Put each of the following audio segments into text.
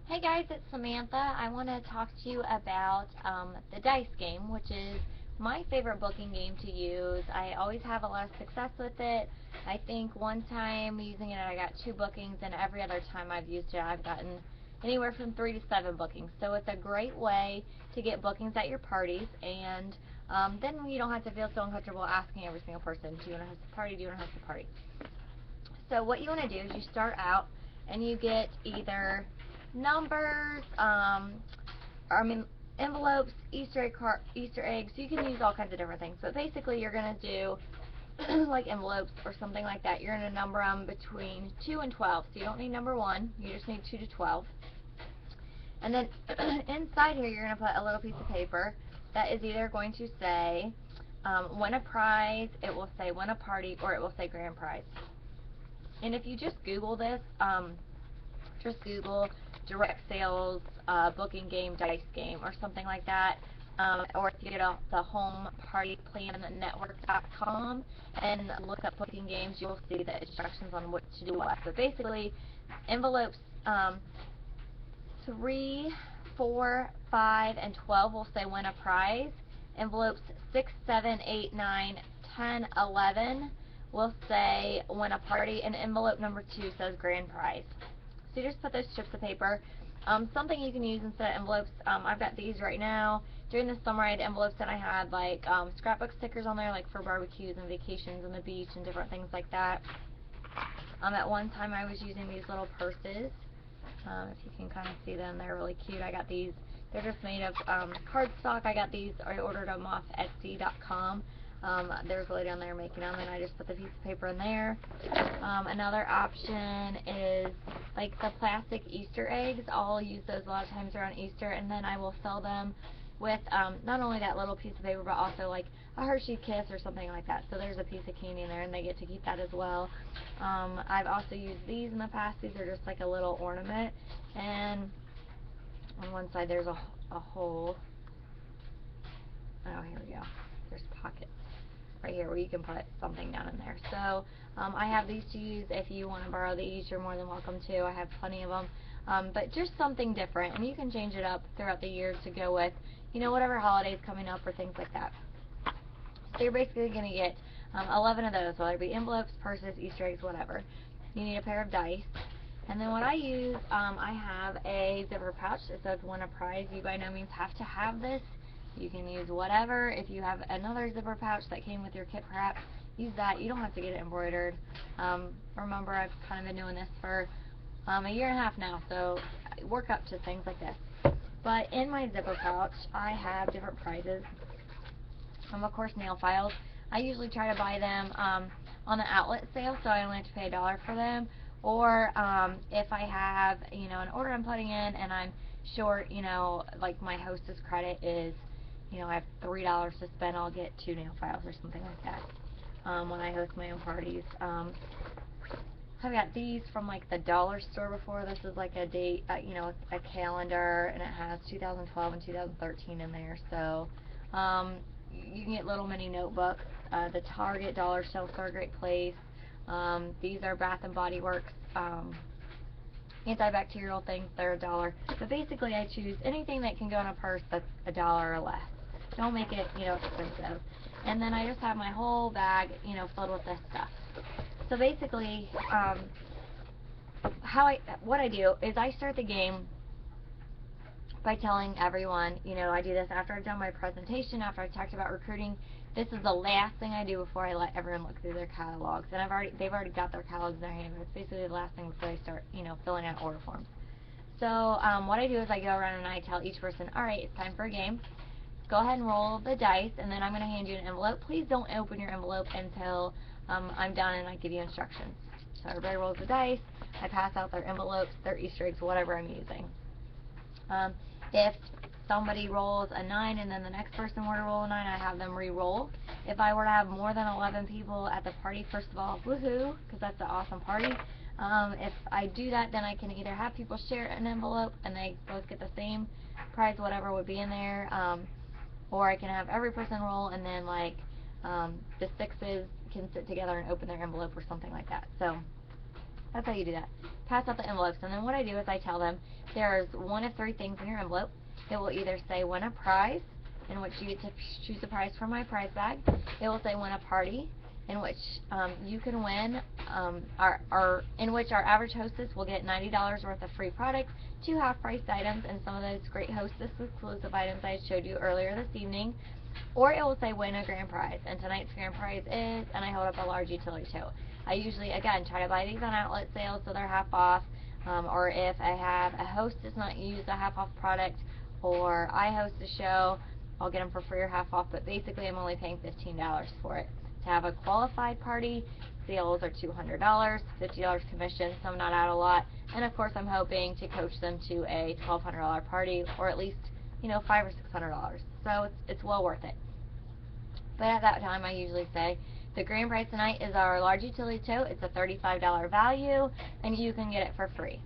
Hey guys, it's Samantha. I want to talk to you about the dice game, which is my favorite booking game to use. I always have a lot of success with it. I think one time using it I got 2 bookings, and every other time I've used it I've gotten anywhere from 3 to 7 bookings. So it's a great way to get bookings at your parties, and then you don't have to feel so uncomfortable asking every single person, do you want to host a party, do you want to host a party? So what you want to do is you start out and you get either numbers, envelopes, Easter eggs. You can use all kinds of different things. But basically, you're gonna do like envelopes or something like that. You're gonna number them between 2 and 12. So you don't need number 1. You just need 2 to 12. And then inside here, you're gonna put a little piece of paper that is either going to say win a prize, it will say win a party, or it will say grand prize. And if you just Google this, just Google direct sales booking game dice game or something like that, or if you get off the homepartyplannetwork.com and look up booking games, you'll see the instructions on what to do what. But basically, envelopes 3, 4, 5, and 12 will say win a prize. Envelopes 6, 7, 8, 9, 10, 11 will say win a party, and envelope number 2 says grand prize. So you just put those strips of paper. Something you can use instead of envelopes, I've got these right now. During the summer I had envelopes and I had like scrapbook stickers on there, like for barbecues and vacations on the beach and different things like that. At one time I was using these little purses. If you can kind of see them, they're really cute. I got these, they're just made of cardstock. I got these, I ordered them off Etsy.com. There's a lady on there making them, and I just put the piece of paper in there. Another option is like the plastic Easter eggs. I'll use those a lot of times around Easter, and then I will fill them with not only that little piece of paper, but also like a Hershey Kiss or something like that. So there's a piece of candy in there, and they get to keep that as well. I've also used these in the past. These are just like a little ornament, and on one side there's a hole. Oh, here we go. There's pockets right here where you can put something down in there. So I have these to use. If you want to borrow these, you're more than welcome to. I have plenty of them. But just something different, and you can change it up throughout the year to go with, you know, whatever holidays coming up or things like that. So you're basically going to get 11 of those, whether it be envelopes, purses, Easter eggs, whatever. You need a pair of dice. And then what I use, I have a zipper pouch. It says win a prize. You by no means have to have this. You can use whatever. If you have another zipper pouch that came with your kit, perhaps use that. You don't have to get it embroidered. Remember, I've kind of been doing this for a year and a half now, so I work up to things like this. But in my zipper pouch, I have different prizes. Of course, nail files. I usually try to buy them on the outlet sale, so I only have to pay $1 for them. Or if I have, you know, an order I'm putting in and I'm short, you know, like my hostess credit is, you know, I have $3 to spend, I'll get 2 nail files or something like that when I host my own parties. I've got these from like the dollar store before. This is like a date, you know, a calendar, and it has 2012 and 2013 in there. So you can get little mini notebooks. The Target dollar shelves are a great place. These are Bath and Body Works antibacterial things. They're $1. But basically, I choose anything that can go in a purse that's $1 or less. Don't make it, you know, expensive. And then I just have my whole bag, you know, filled with this stuff. So basically, what I do is I start the game by telling everyone, you know, I do this after I've done my presentation, after I've talked about recruiting. This is the last thing I do before I let everyone look through their catalogs. And they've already got their catalogs in their hand, but it's basically the last thing before I start, you know, filling out order forms. So what I do is I go around and I tell each person, alright, it's time for a game. Go ahead and roll the dice, and then I'm going to hand you an envelope. Please don't open your envelope until I'm done and I give you instructions. So everybody rolls the dice. I pass out their envelopes, their Easter eggs, whatever I'm using. If somebody rolls a 9 and then the next person were to roll a 9, I have them re-roll. If I were to have more than 11 people at the party, first of all, woohoo, because that's an awesome party. If I do that, then I can either have people share an envelope and they both get the same prize, whatever would be in there, or I can have every person roll, and then like the 6s can sit together and open their envelope or something like that. So that's how you do that. pass out the envelopes. And then what I do is I tell them there's one of three things in your envelope. It will either say win a prize, in which you get to choose a prize from my prize bag. It will say win a party, in which you can win, in which our average hostess will get $90 worth of free products, 2 half-priced items, and some of those great hostess exclusive items I showed you earlier this evening. Or it will say win a grand prize, and tonight's grand prize is, and I hold up a large utility tote. I usually, again, try to buy these on outlet sales so they're half off, or if I have a host does not use a half off product, or I host a show, I'll get them for free or half off, but basically I'm only paying $15 for it. To have a qualified party, sales are $200, $50 commission, so I'm not out a lot, and of course I'm hoping to coach them to a $1,200 party, or at least, $500 or $600, so it's well worth it. But at that time I usually say, the grand prize tonight is our large utility tote. It's a $35 value, and you can get it for free.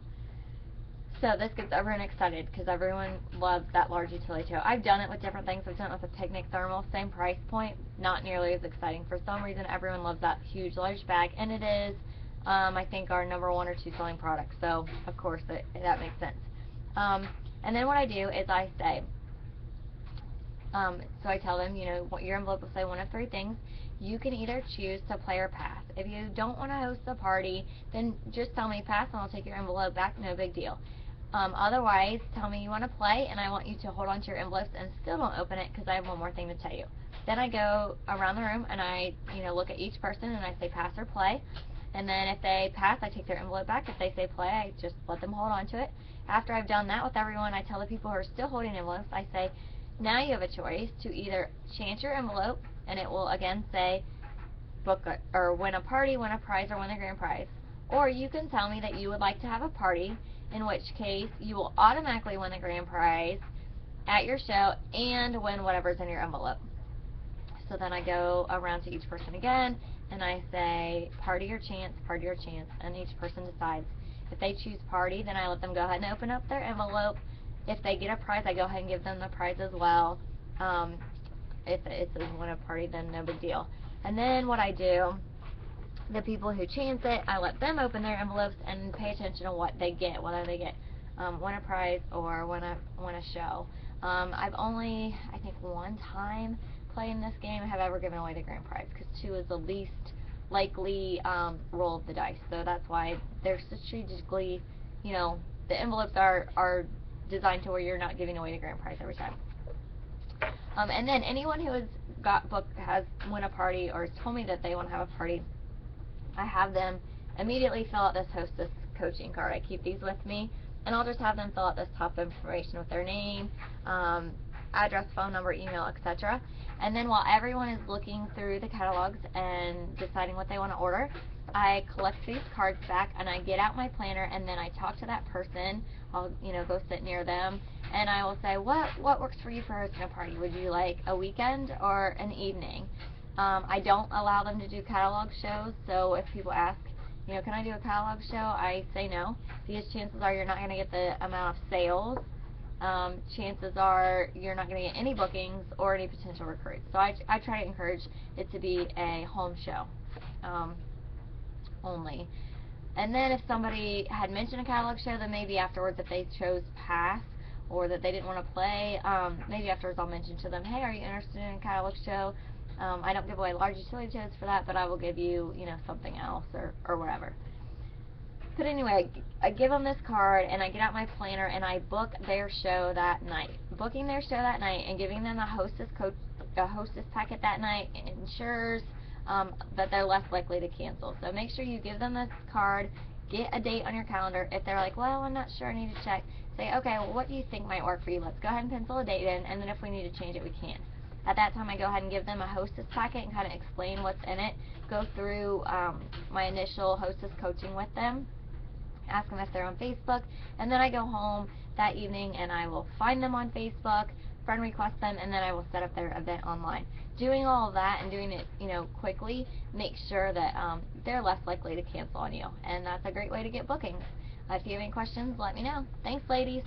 So this gets everyone excited because everyone loves that large utility tote. I've done it with different things. I've done it with a picnic thermal, same price point, not nearly as exciting. For some reason, everyone loves that huge, large bag, and it is, I think, our number 1 or 2 selling product. So, of course, that makes sense. And then what I do is I say, so I tell them, what your envelope will say one of 3 things. You can either choose to play or pass. If you don't want to host the party, then just tell me pass and I'll take your envelope back, no big deal. Otherwise, tell me you want to play and I want you to hold on to your envelopes and still don't open it because I have one more thing to tell you. Then I go around the room and I, look at each person and I say pass or play. And then if they pass, I take their envelope back. If they say play, I just let them hold on to it. After I've done that with everyone, I tell the people who are still holding envelopes, I say, now you have a choice to either chance your envelope, and it will again say book or win a party, win a prize, or win the grand prize. Or you can tell me that you would like to have a party, in which case you will automatically win the grand prize at your show and win whatever's in your envelope. So then I go around to each person again and I say party or chance, and each person decides. If they choose party, then I let them go ahead and open up their envelope. If they get a prize, I go ahead and give them the prize as well. If it says win a party, then no big deal. And then what I do, the people who chance it, I let them open their envelopes and pay attention to what they get, whether they get win a prize or win a show. I've only, I think, one time playing this game have ever given away the grand prize, because 2 is the least likely roll of the dice. So that's why they're strategically, the envelopes are designed to where you're not giving away the grand prize every time. And then anyone who has got booked, has won a party, or has told me that they want to have a party, I have them immediately fill out this hostess coaching card. I keep these with me, and I'll just have them fill out this top information with their name, address, phone number, email, etc. And then while everyone is looking through the catalogs and deciding what they want to order, I collect these cards back and I get out my planner and then I talk to that person. I'll go sit near them and I will say, what works for you for hosting a party? Would you like a weekend or an evening? I don't allow them to do catalog shows, so if people ask, can I do a catalog show? I say no, because chances are you're not going to get the amount of sales. Chances are you're not going to get any bookings or any potential recruits. So I try to encourage it to be a home show only. And then if somebody had mentioned a catalog show, then maybe afterwards, if they chose pass or that they didn't want to play, maybe afterwards I'll mention to them, hey, are you interested in a catalog show? I don't give away large utility totes for that, but I will give you, something else or whatever. But anyway, I give them this card, and I get out my planner, and I book their show that night. Booking their show that night and giving them a hostess packet that night ensures that they're less likely to cancel. So make sure you give them this card, get a date on your calendar. If they're like, well, I'm not sure, I need to check, say, okay, well, what do you think might work for you? Let's go ahead and pencil a date in, and then if we need to change it, we can. At that time, I go ahead and give them a hostess packet and kind of explain what's in it, go through my initial hostess coaching with them, ask them if they're on Facebook, and then I go home that evening and I will find them on Facebook, friend request them, and then I will set up their event online. Doing all of that and doing it, quickly makes sure that they're less likely to cancel on you, and that's a great way to get bookings. If you have any questions, let me know. Thanks, ladies.